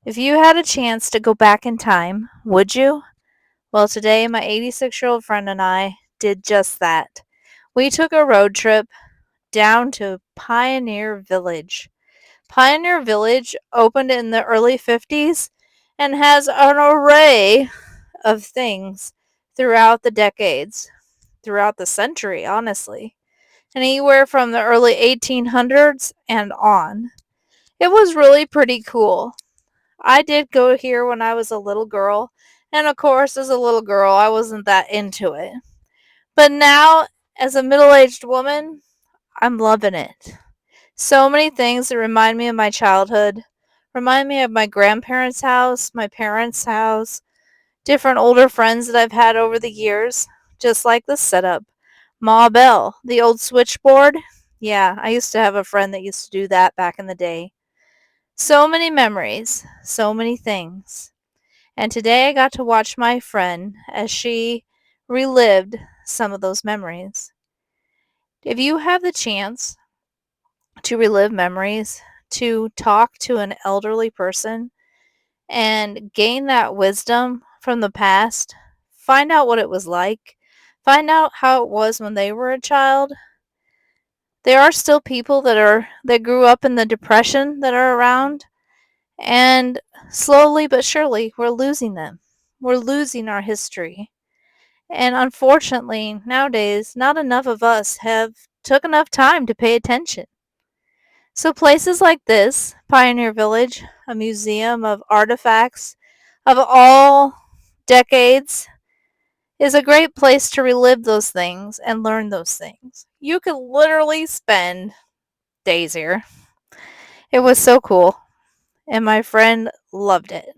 If you had a chance to go back in time, would you? Well, today my 86-year-old friend and I did just that. We took a road trip down to Pioneer Village. Pioneer Village opened in the early 50s and has an array of things throughout the decades, throughout the century, honestly, and anywhere from the early 1800s and on. It was really pretty cool. I did go here when I was a little girl, and of course, as a little girl, I wasn't that into it. But now, as a middle aged woman, I'm loving it. So many things that remind me of my childhood, remind me of my grandparents' house, my parents' house, different older friends that I've had over the years, just like this setup. Ma Bell, the old switchboard. Yeah, I used to have a friend that used to do that back in the day. So many memories, so many things. And today I got to watch my friend as she relived some of those memories. If you have the chance to relive memories, to talk to an elderly person and gain that wisdom from the past, find out what it was like, find out how it was when they were a child. There are still people that grew up in the depression that are around, and slowly but surely we're losing them. We're losing our history. And unfortunately, nowadays, not enough of us have took enough time to pay attention. So places like this, Pioneer Village, a museum of artifacts of all decades, is a great place to relive those things and learn those things. You could literally spend days here. It was so cool, and my friend loved it.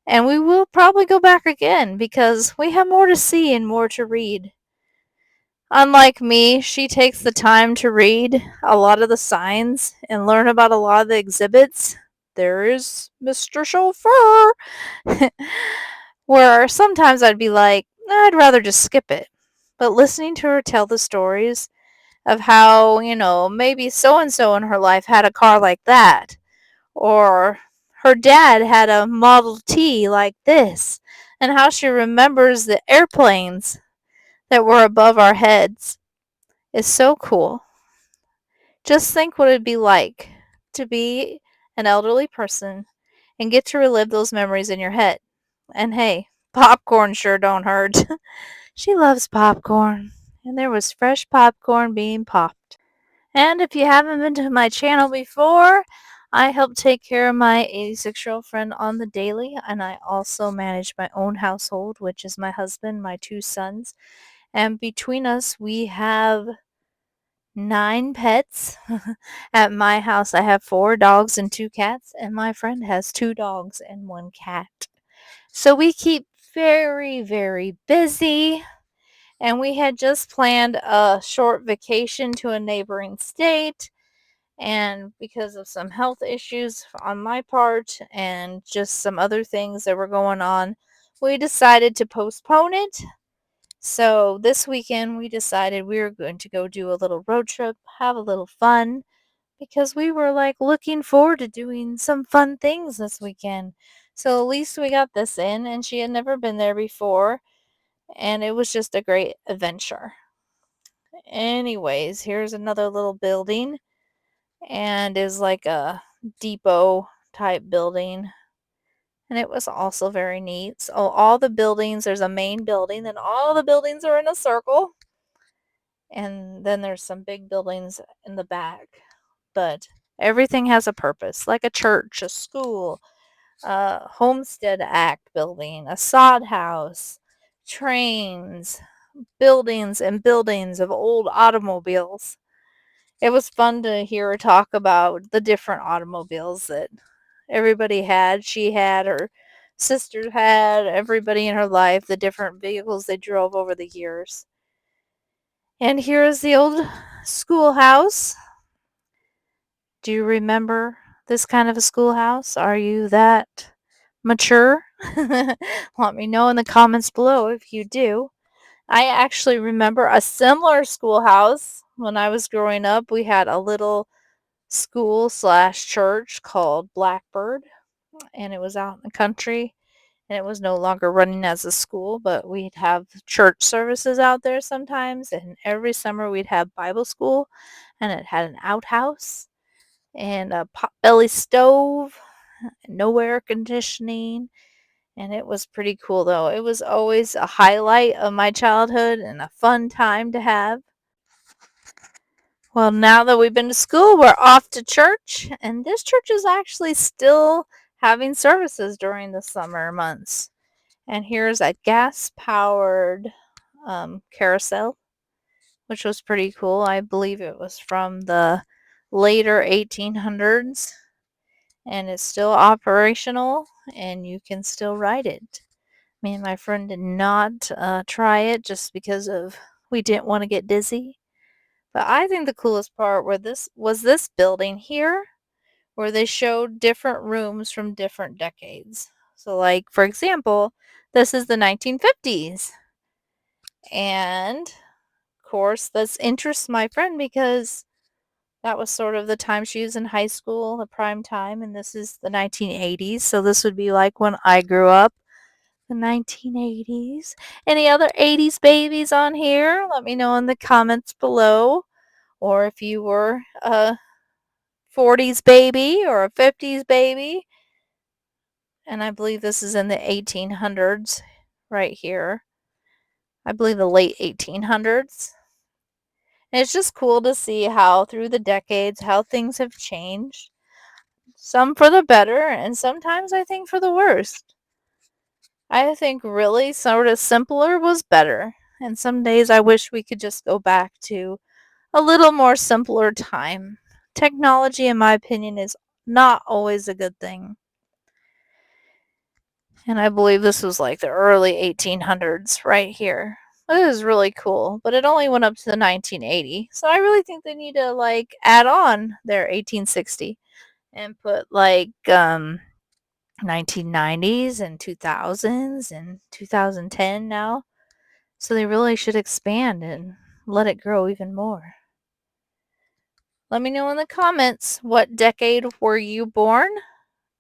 And we will probably go back again because we have more to see and more to read. Unlike me, she takes the time to read a lot of the signs and learn about a lot of the exhibits. There is Mr. Chauffeur. Where sometimes I'd be like, "Nah, I'd rather just skip it." But listening to her tell the stories of how, maybe so and so in her life had a car like that, or her dad had a Model T like this, and how she remembers the airplanes that were above our heads is so cool. Just think what it'd be like to be an elderly person and get to relive those memories in your head. And hey, popcorn sure don't hurt. She loves popcorn, and there was fresh popcorn being popped. And if you haven't been to my channel before, I help take care of my 86-year-old friend on the daily, and I also manage my own household, which is my husband, my two sons, and between us, we have 9 pets. At my house, I have 4 dogs and 2 cats, and my friend has 2 dogs and 1 cat. So we keep very, very busy, and we had just planned a short vacation to a neighboring state. And because of some health issues on my part and just some other things that were going on, we decided to postpone it. So this weekend, we decided we were going to go do a little road trip, have a little fun, because we were like looking forward to doing some fun things this weekend. So at least we got this in, and she had never been there before, and it was just a great adventure. Anyways, here's another little building, and is like a depot type building. And it was also very neat. So all the buildings, there's a main building, and all the buildings are in a circle. And then there's some big buildings in the back. But everything has a purpose, like a church, a school, a Homestead Act building, a sod house, trains, buildings and buildings of old automobiles. It was fun to hear her talk about the different automobiles that everybody had. She had, her sister had, everybody in her life, the different vehicles they drove over the years. And here is the old schoolhouse. Do you remember this kind of a schoolhouse? Are you that mature? Let me know in the comments below if you do. I actually remember a similar schoolhouse when I was growing up. We had a little school slash church called Blackbird, and it was out in the country, and it was no longer running as a school, but we'd have church services out there sometimes, and every summer we'd have Bible school, and it had an outhouse and a potbelly stove, no air conditioning, and it was pretty cool though. It was always a highlight of my childhood and a fun time to have. Well, now that we've been to school, we're off to church, and this church is actually still having services during the summer months. And here's a gas powered carousel, which was pretty cool. I believe it was from the later 1800s, and it's still operational, and you can still ride it. Me and my friend did not try it just because of we didn't want to get dizzy. But I think the coolest part were this building here, where they showed different rooms from different decades. So, like for example, this is the 1950s, and of course, this interests my friend because that was sort of the time she was in high school, the prime time, and this is the 1980s. So this would be like when I grew up, the 1980s. Any other 80s babies on here? Let me know in the comments below. Or if you were a 40s baby or a 50s baby. And I believe this is in the 1800s right here. I believe the late 1800s. And it's just cool to see how through the decades how things have changed. Some for the better and sometimes I think for the worst. I think really sort of simpler was better. And some days I wish we could just go back to a little more simpler time. Technology, in my opinion, is not always a good thing. And I believe this was like the early 1800s right here. It is really cool, but it only went up to the 1980. So I really think they need to like add on their 1860 and put like 1990s and 2000s and 2010 now. So they really should expand and let it grow even more. Let me know in the comments, what decade were you born?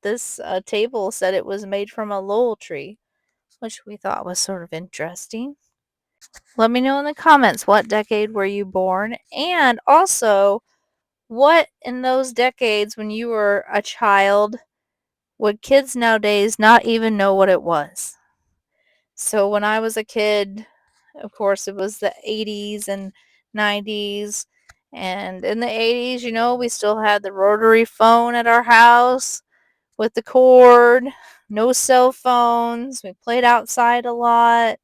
This table said it was made from a Lowell tree, which we thought was sort of interesting. Let me know in the comments, what decade were you born? And also, what in those decades when you were a child would kids nowadays not even know what it was? So when I was a kid, of course, it was the 80s and 90s. And in the 80s, we still had the rotary phone at our house with the cord, no cell phones. We played outside a lot.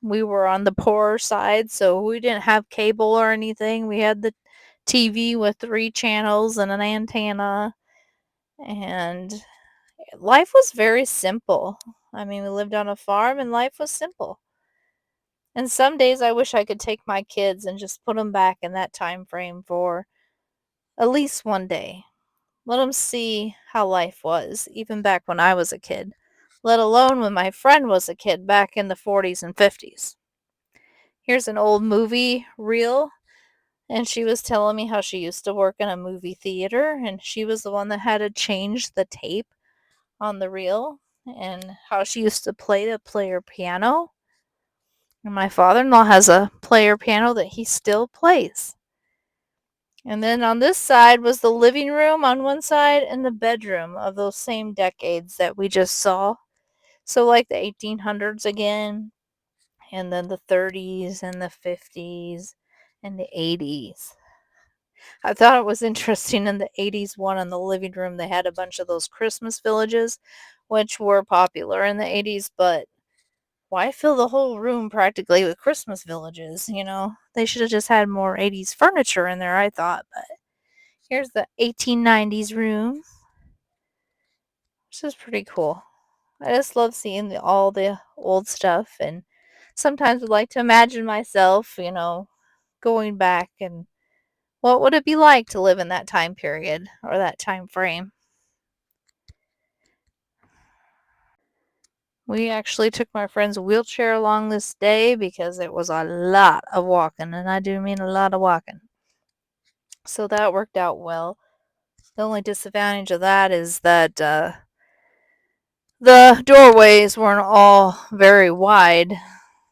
We were on the poorer side, so we didn't have cable or anything. We had the TV with 3 channels and an antenna, and life was very simple. I mean, we lived on a farm and life was simple. And some days I wish I could take my kids and just put them back in that time frame for at least one day. Let them see how life was, even back when I was a kid, let alone when my friend was a kid back in the 40s and 50s. Here's an old movie reel, and she was telling me how she used to work in a movie theater, and she was the one that had to change the tape on the reel, and how she used to play the player piano. And my father-in-law has a player piano that he still plays. And then on this side was the living room on one side and the bedroom of those same decades that we just saw. So like the 1800s again, and then the 30s and the 50s and the 80s. I thought it was interesting in the 80s one in the living room they had a bunch of those Christmas villages, which were popular in the 80s, but why fill the whole room practically with Christmas villages, They should have just had more 80s furniture in there, I thought, but here's the 1890s room, which is pretty cool. I just love seeing all the old stuff, and sometimes would like to imagine myself, going back and what would it be like to live in that time period or that time frame. We actually took my friend's wheelchair along this day because it was a lot of walking, and I do mean a lot of walking. So that worked out well. The only disadvantage of that is that the doorways weren't all very wide.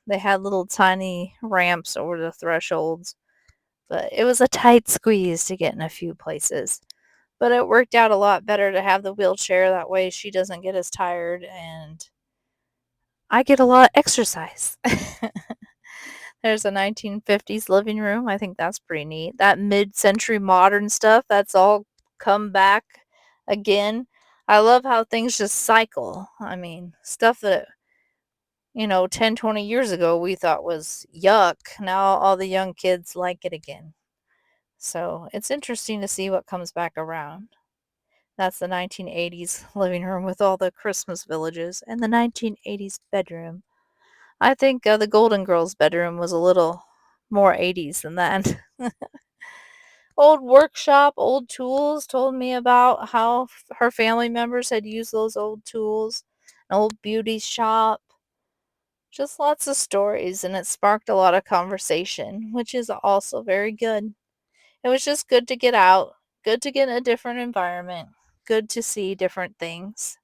They had little tiny ramps over the thresholds, but it was a tight squeeze to get in a few places. But it worked out a lot better to have the wheelchair. That way she doesn't get as tired and I get a lot of exercise. There's a 1950s living room. I think that's pretty neat. That mid-century modern stuff, that's all come back again. I love how things just cycle. I mean, stuff that 10, 20 years ago we thought was yuck. Now all the young kids like it again. So it's interesting to see what comes back around. That's the 1980s living room with all the Christmas villages and the 1980s bedroom. I think the Golden Girls bedroom was a little more 80s than that. Old workshop, old tools, told me about how her family members had used those old tools. An old beauty shop. Just lots of stories, and it sparked a lot of conversation, which is also very good. It was just good to get out, good to get in a different environment, good to see different things.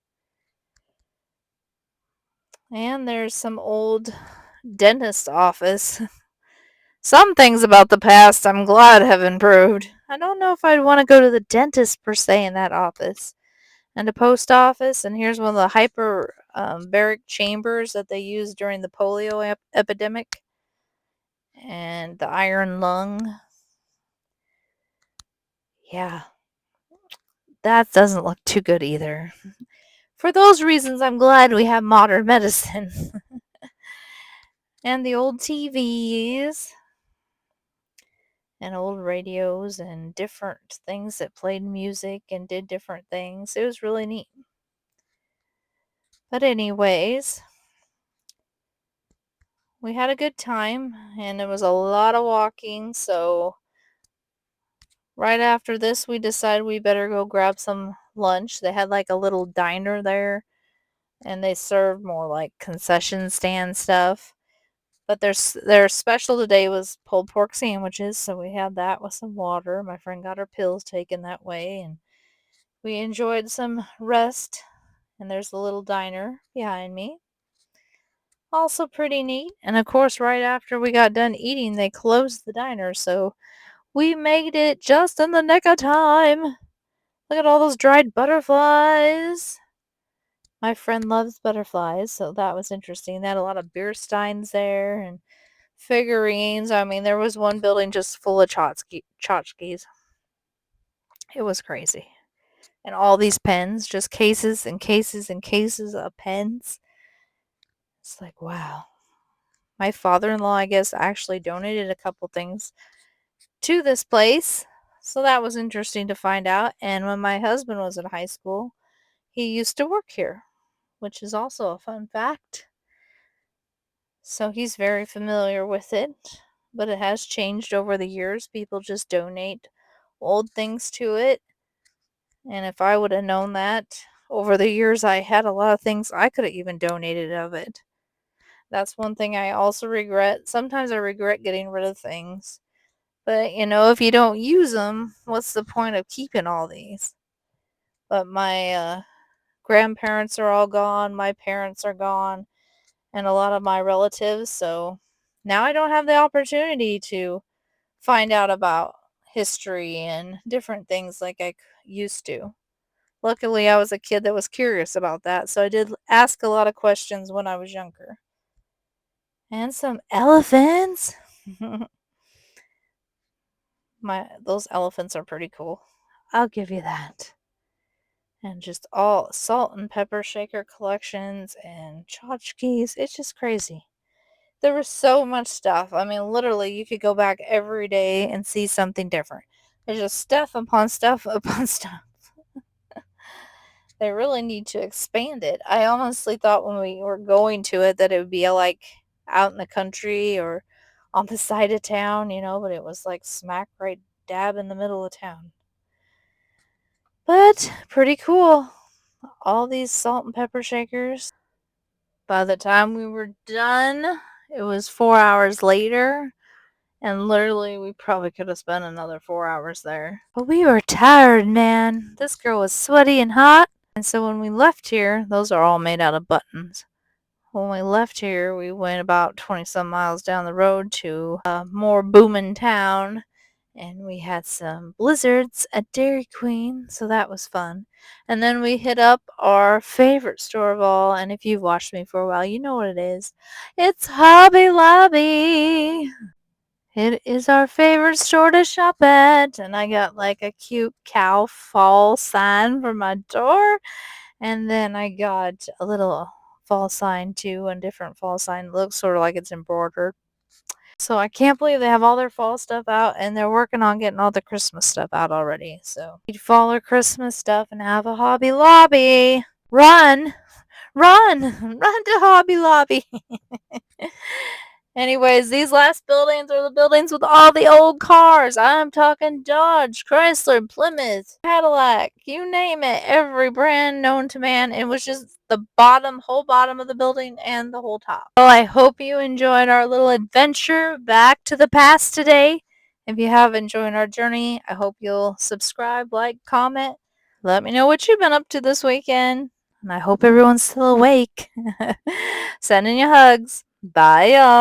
And there's some old dentist office. Some things about the past I'm glad have improved. I don't know if I'd want to go to the dentist per se in that office. And a post office, and here's one of the hyperbaric chambers that they used during the polio epidemic. And the iron lung. Yeah, that doesn't look too good either. For those reasons, I'm glad we have modern medicine. And the old TVs and old radios and different things that played music and did different things. It was really neat. But anyways, we had a good time and it was a lot of walking, so right after this we decided we better go grab some lunch. They had like a little diner there and they served more like concession stand stuff. But their special today was pulled pork sandwiches, so we had that with some water. My friend got her pills taken that way, and we enjoyed some rest. And there's the little diner behind me. Also pretty neat. And of course, right after we got done eating, they closed the diner, so we made it just in the nick of time. Look at all those dried butterflies. My friend loves butterflies, so that was interesting. They had a lot of beer steins there and figurines. I mean, there was one building just full of tchotchkes. It was crazy. And all these pens, just cases and cases and cases of pens. It's like, wow. My father-in-law, I guess, actually donated a couple things to this place. So that was interesting to find out. And when my husband was in high school, he used to work here, which is also a fun fact. So he's very familiar with it, but it has changed over the years. People just donate old things to it. And if I would have known that over the years, I had a lot of things I could have even donated of it. That's one thing I also regret. Sometimes I regret getting rid of things. But, if you don't use them, what's the point of keeping all these? But my grandparents are all gone. My parents are gone. And a lot of my relatives. So now I don't have the opportunity to find out about history and different things like I used to. Luckily, I was a kid that was curious about that, so I did ask a lot of questions when I was younger. And some elephants. Those elephants are pretty cool. I'll give you that. And just all salt and pepper shaker collections and tchotchkes. It's just crazy. There was so much stuff. I mean, literally, you could go back every day and see something different. There's just stuff upon stuff upon stuff. They really need to expand it. I honestly thought when we were going to it that it would be like out in the country or on the side of town, but it was like smack right dab in the middle of town. But pretty cool. All these salt and pepper shakers. By the time we were done, it was 4 hours later, And literally, we probably could have spent another 4 hours there. But we were tired, man. This girl was sweaty and hot. And so when we left here, those are all made out of buttons. When we left here, we went about 20 some miles down the road to a more booming town. And we had some blizzards at Dairy Queen, so that was fun. And then we hit up our favorite store of all, and if you've watched me for a while, you know what it is. It's Hobby Lobby. It is our favorite store to shop at, and I got like a cute cow fall sign for my door, and then I got a little fall sign too, a different fall sign. It looks sort of like it's embroidered. So I can't believe they have all their fall stuff out, and they're working on getting all the Christmas stuff out already. So you'd fall or Christmas stuff and have a Hobby Lobby. Run! Run! Run to Hobby Lobby! Anyways, these last buildings are the buildings with all the old cars. I'm talking Dodge, Chrysler, Plymouth, Cadillac, you name it. Every brand known to man. It was just the whole bottom of the building and the whole top. Well, I hope you enjoyed our little adventure back to the past today. If you have enjoyed our journey, I hope you'll subscribe, like, comment. Let me know what you've been up to this weekend. And I hope everyone's still awake. Sending you hugs. Bye, y'all.